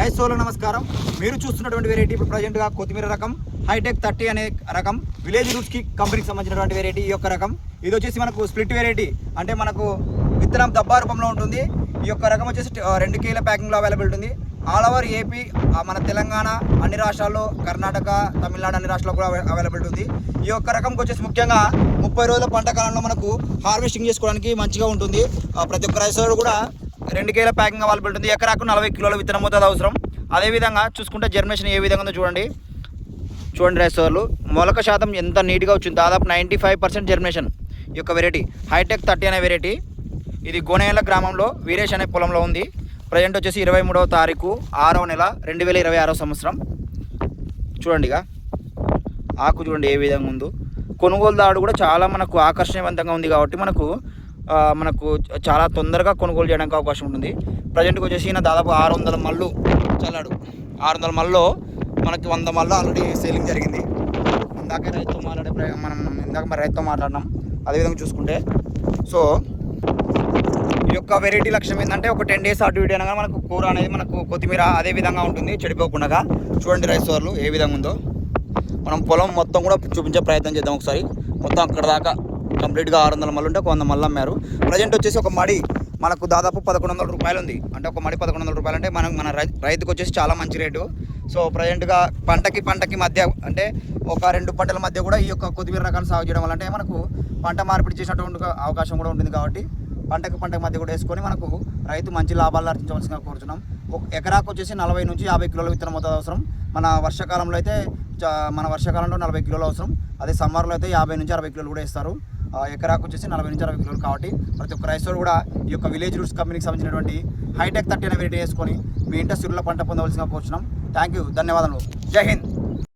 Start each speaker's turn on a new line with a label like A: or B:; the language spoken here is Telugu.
A: రైస్ సోలకు నమస్కారం. మీరు చూస్తున్నటువంటి వెరైటీ ఇప్పుడు ప్రజెంట్గా కొత్తిమీర రకం హైటెక్ 30 అనే రకం విలేజ్ రూట్స్కి కంపెనీకి సంబంధించినటువంటి వెరైటీ. ఈ యొక్క రకం ఇది వచ్చేసి మనకు స్ప్లిట్ వెరైటీ, అంటే మనకు విత్తనం దబ్బా రూపంలో ఉంటుంది. ఈ యొక్క రకం వచ్చేసి 2 kg ప్యాకింగ్లో అవైలబుల్ ఉంటుంది. ఆల్ ఓవర్ ఏపీ, మన తెలంగాణ అన్ని రాష్ట్రాల్లో, కర్ణాటక, తమిళనాడు అన్ని రాష్ట్రాల్లో కూడా అవైలబుల్ ఉంటుంది. ఈ యొక్క రకంకి వచ్చేసి ముఖ్యంగా 30 రోజుల పంట కాలంలో మనకు హార్వెస్టింగ్ చేసుకోవడానికి మంచిగా ఉంటుంది. ప్రతి ఒక్క రైతులు కూడా 2 kg ప్యాకింగ్ అవైలబుల్ ఉంటుంది. ఎకరాకు 40 కిలోల విత్తనం మోతాదు అవసరం. అదేవిధంగా చూసుకుంటే జర్మినేషన్ ఏ విధంగా ఉందో చూడండి రైతులు, మొలక శాతం ఎంత నీట్గా వచ్చింది. దాదాపు 95% జర్మినేషన్ ఈ యొక్క వెరైటీ హైటెక్ 30 అనే వెరైటీ. ఇది గోనేల గ్రామంలో వీరేష్ అనే పొలంలో ఉంది. ప్రజెంట్ వచ్చేసి 23వ తారీఖు 6వ నెల 2026వ సంవత్సరం. చూడండి, ఇక ఆకు చూడండి ఏ విధంగా ఉందో. కొనుగోలుదారుడు కూడా చాలా మనకు ఆకర్షణీయవంతంగా ఉంది కాబట్టి మనకు చాలా తొందరగా కొనుగోలు చేయడానికి అవకాశం ఉంటుంది. ప్రజెంట్కి వచ్చేసి ఈయన దాదాపు 600 మళ్ళు చల్లాడు. 600 మళ్ళలో మనకి 100 మళ్ళు ఆల్రెడీ సేలింగ్ జరిగింది. ఇందాక రైతుతో మాట్లాడినాం. అదేవిధంగా చూసుకుంటే సో ఈ యొక్క వెరైటీ లక్ష్యం ఏంటంటే ఒక 10 days అటు ఇటు అనగా మనకు కూర అనేది మనకు కొత్తిమీర అదే విధంగా ఉంటుంది, చెడిపోకుండా. చూడండి రైతులు ఏ విధంగా ఉందో. మనం పొలం మొత్తం కూడా చూపించే ప్రయత్నం చేద్దాం ఒకసారి. మొత్తం అక్కడ దాకా కంప్లీట్గా 600 మళ్ళు ఉంటే 100 మళ్ళు అమ్మారు. ప్రజెంట్ వచ్చేసి ఒక మడి మనకు దాదాపు 1100 రూపాయలు ఉంది. అంటే ఒక మడి 1100 రూపాయలు అంటే మన రైతుకు వచ్చేసి చాలా మంచి రేటు. సో ప్రజెంట్గా పంటకి మధ్య, అంటే ఒక 2 పంటల మధ్య కూడా ఈ యొక్క కొత్తిమీర రకాన్ని సాగు చేయడం వల్ల అంటే మనకు పంట మార్పిడి చేసినటువంటి అవకాశం కూడా ఉంటుంది. కాబట్టి పంటకి మధ్య కూడా వేసుకొని మనకు రైతు మంచి లాభాలు ఆర్జించవలసిందిగా కోరుతున్నాం. ఒక ఎకరాకు వచ్చేసి 40 నుంచి 50 కిలోల విత్తనం మోతాదు అవసరం. మన వర్షాకాలంలో అయితే 40 కిలోలు అవసరం. అదే సమ్మర్లో అయితే 50 నుంచి 60 కిలోలు కూడా ఇస్తారు. ఎకరాకు వచ్చేసి 40 నుంచి 60 కిలోలు. కాబట్టి ప్రతి ఒక్క రైతులు కూడా ఈ యొక్క విలేజ్ రూట్స్ కంపెనీకి సంబంధించినటువంటి హైటెక్ 30 అనే వెరైటీ వేసుకొని మీ ఇంట సిరుల పంట పొందవలసిందిగా కోరుతున్నాం. థ్యాంక్ యూ, ధన్యవాదాలు, జై హింద్.